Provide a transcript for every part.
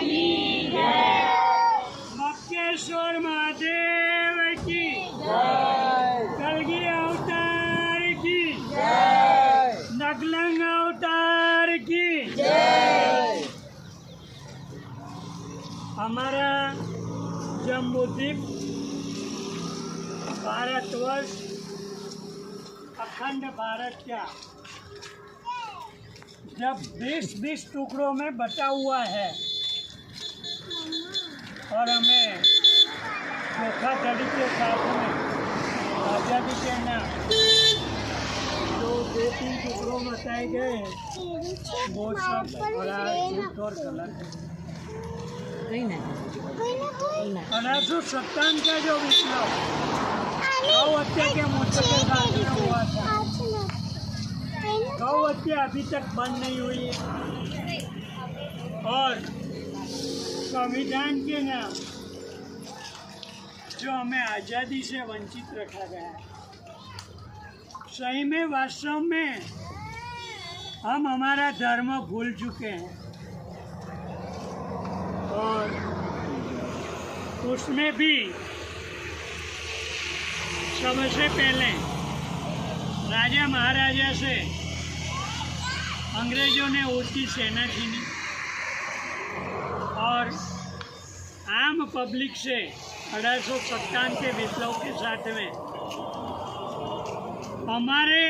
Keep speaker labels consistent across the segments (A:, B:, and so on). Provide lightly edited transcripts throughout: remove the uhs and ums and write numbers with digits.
A: की जय। मक्केश्वर महादेव की जय। कलगी अवतार की जय। नगलंग अवतार की जय। हमारा जम्बूद्वीप भारतवर्ष अखंड भारत का जब 20-20 टुकड़ों में बटा हुआ है और हमें धोखाधड़ी के साथ में आज़ादी के नाम जो 2-3 टुकड़ों में बताए गए वो सब बड़ा झूठ और गलत है। 1857 का जो विप्लव गौ हत्या के मुद्दे के साथ में हुआ था, गौ हत्या अभी तक बंद नहीं हुई है और संविधान के नाम जो हमें आज़ादी से वंचित रखा गया है, सही में वास्तव में हम हमारा धर्म भूल चुके हैं और उसमें भी सबसे पहले राजा महाराजा से अंग्रेजों ने उसकी सेना छीनी और आम पब्लिक से 1857 के विप्लव के साथ में हमारे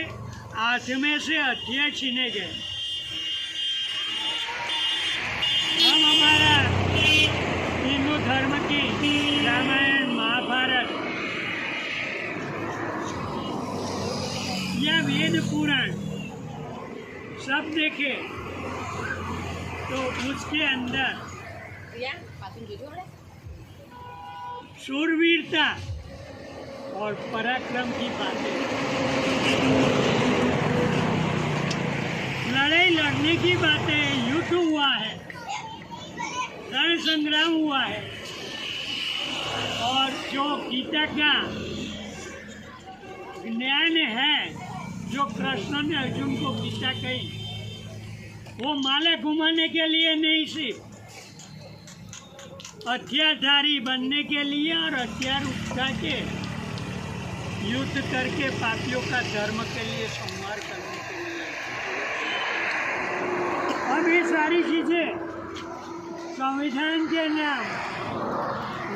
A: हाथ में से हथियार छीने गए। हम हमारा हिंदू धर्म की रामायण महाभारत या वेद पुराण सब देखे तो उसके अंदर शूरवीरता और पराक्रम की बातें, लड़ाई लड़ने की बातें, युद्ध हुआ है, रण संग्राम हुआ है और जो गीता का ज्ञान है जो कृष्ण ने अर्जुन को गीता कही वो माला घुमाने के लिए नहीं, सिर्फ हथियारधारी बनने के लिए और हथियार उठा के युद्ध करके पापियों का धर्म के लिए संहार करने के लिए। अब ये सारी चीजें संविधान के नाम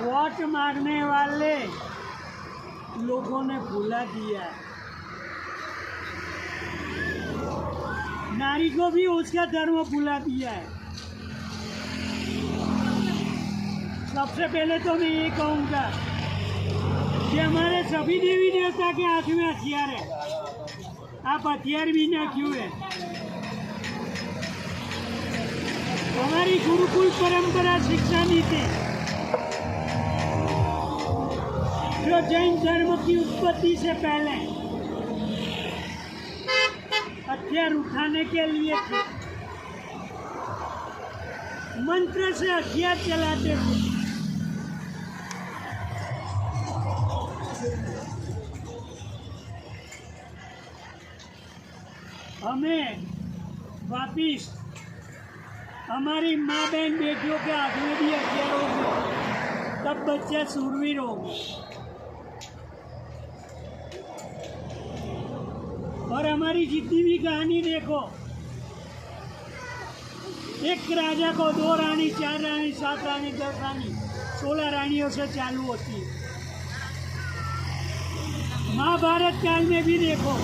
A: वोट मांगने वाले लोगों ने भुला दिया है। नारी को भी उसका धर्म भुला दिया है। सबसे पहले तो मैं ये कहूँगा कि हमारे सभी देवी देवता के हाथ में हथियार है, आप हथियार भी ना क्यों है। हमारी गुरुकुल परंपरा शिक्षा नीति जो जैन धर्म की उत्पत्ति से पहले हथियार उठाने के लिए थे, मंत्र से हथियार चलाते थे। हमें वापिस हमारी माँ बहन बेटियों के हाथ में भी हथियार होंगे, तब बच्चे शूरवीर होंगे। और हमारी जितनी भी कहानी देखो, एक राजा को 2 रानी, 4 रानी, 7 रानी, 10 रानी, 16 रानियों से चालू होती है। महाभारत काल में भी देखो,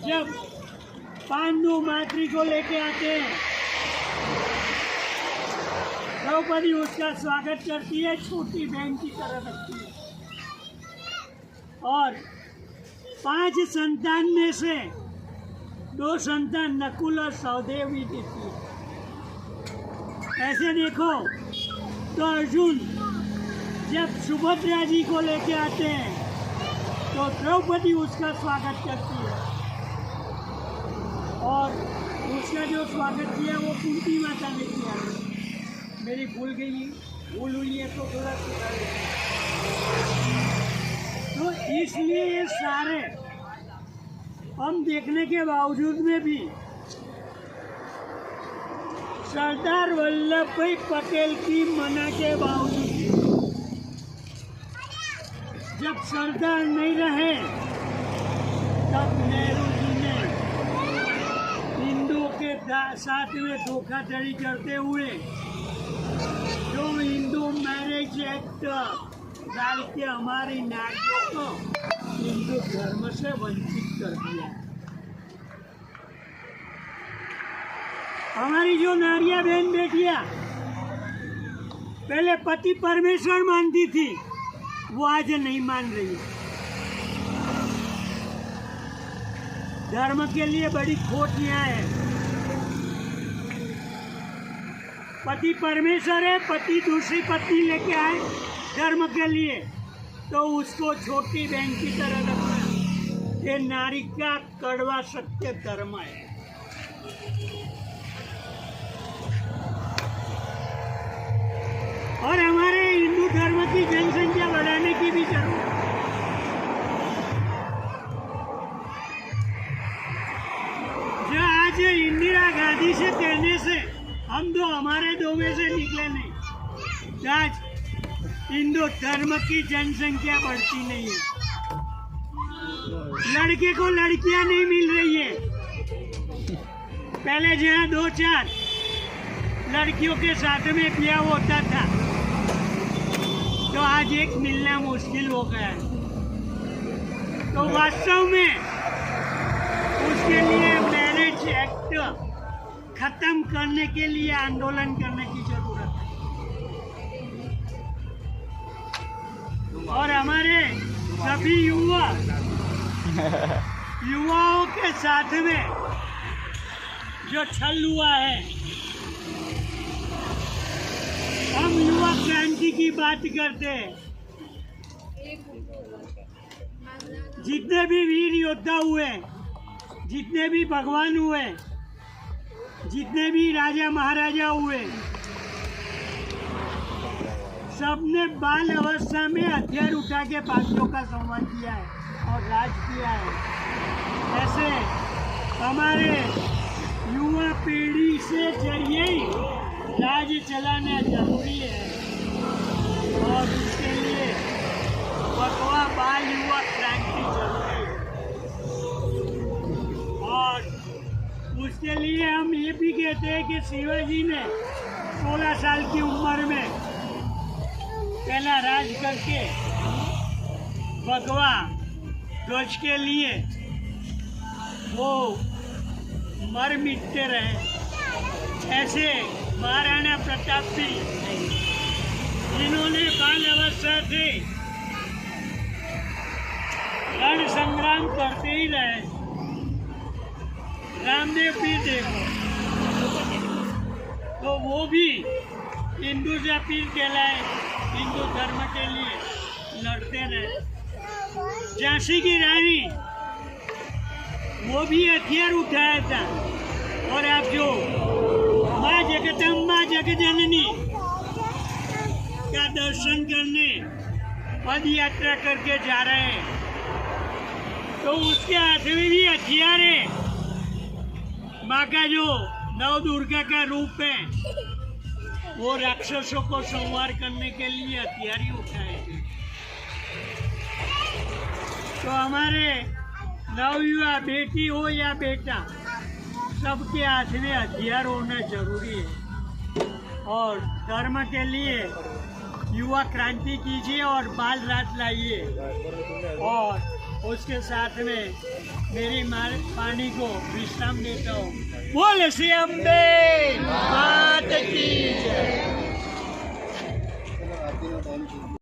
A: जब पांडु मातृ को लेके आते हैं, द्रौपदी उसका स्वागत करती है, छोटी बहन की तरह रखती है और 5 संतान में से 2 संतान नकुल और सहदेव भी देती है। ऐसे देखो तो अर्जुन जब सुभद्रा जी को लेके आते हैं तो द्रौपदी उसका स्वागत करती है और उसका जो स्वागत किया वो कुंती माता ने किया। मेरी भूल हुई है तो थोड़ा सुधार। तो इसलिए ये सारे हम देखने के बावजूद में भी सरदार वल्लभ भाई पटेल की मना के बावजूद जब सरदार नहीं रहे तब नेहरू जी ने हिंदुओं के साथ में धोखाधड़ी करते हुए जो हिंदू मैरिज एक्ट डाल के हमारी नारियों को हिंदू धर्म से वंचित कर दिया। हमारी जो नारियां बहन बेटियां पहले पति परमेश्वर मानती थी, वो आज नहीं मान रही। धर्म के लिए बड़ी खोट यहाँ है। पति परमेश्वर है, पति दूसरी पत्नी लेके आए धर्म के लिए तो उसको छोटी बहन की तरह रखना, ये नारी का कड़वा सत्य धर्म है। और हमारे हिंदू धर्म की जनसंख्या बढ़ाने की भी जरूरत है। जो आज इंदिरा गांधी से कहने से हम तो हमारे दो में से निकले नहीं, आज हिंदू धर्म की जनसंख्या बढ़ती नहीं है। लड़के को लड़कियां नहीं मिल रही है। पहले जहाँ 2-4 लड़कियों के साथ में ब्याह होता था तो आज एक मिलना मुश्किल हो गया है। तो वास्तव में उसके लिए मैरिज एक्ट खत्म करने के लिए आंदोलन करने की जरूरत है। और हमारे सभी युवाओं के साथ में जो छल हुआ है, हम युवा क्रांति की बात करते हैं। जितने भी वीर योद्धा हुए, जितने भी भगवान हुए, जितने भी राजा महाराजा हुए, सबने बाल अवस्था में हथियार उठा के बाकियों का संवाद किया है और राज किया है। ऐसे हमारे युवा पीढ़ी से जरिए ही राज चलाना जरूरी है और उसके लिए भगवा बाल युवा क्रांति जरूरी है। और उसके लिए हम ये भी कहते हैं कि शिवाजी ने 16 साल की उम्र में पहला राज करके भगवा ध्वज के लिए वो मर मिटते रहे। ऐसे महाराणा प्रताप सिंह, जिन्होंने बाल अवस्था से रण संग्राम करते ही रहे। रामदेव पीर देखो, तो वो भी हिंदुजा पीर कहलाए, हिंदू धर्म के लिए लड़ते रहे। झांसी की रानी, वो भी हथियार उठाया था। और आप जो माँ जगदम्बा जगजननी का दर्शन करने पद यात्रा करके जा रहे हैं तो उसके हाथ में भी हथियार है। माँ का जो नव दुर्गा का रूप है, वो राक्षसों को संहार करने के लिए हथियार ही उठाए। तो हमारे नवयुवा बेटी हो या बेटा, सबके हाथ में हथियार होना जरूरी है। और धर्म के लिए युवा क्रांति कीजिए और बाल रात लाइए। और उसके साथ में मेरी वाणी को विश्राम देता हूँ। बोल श्री अम्बे मात की जय।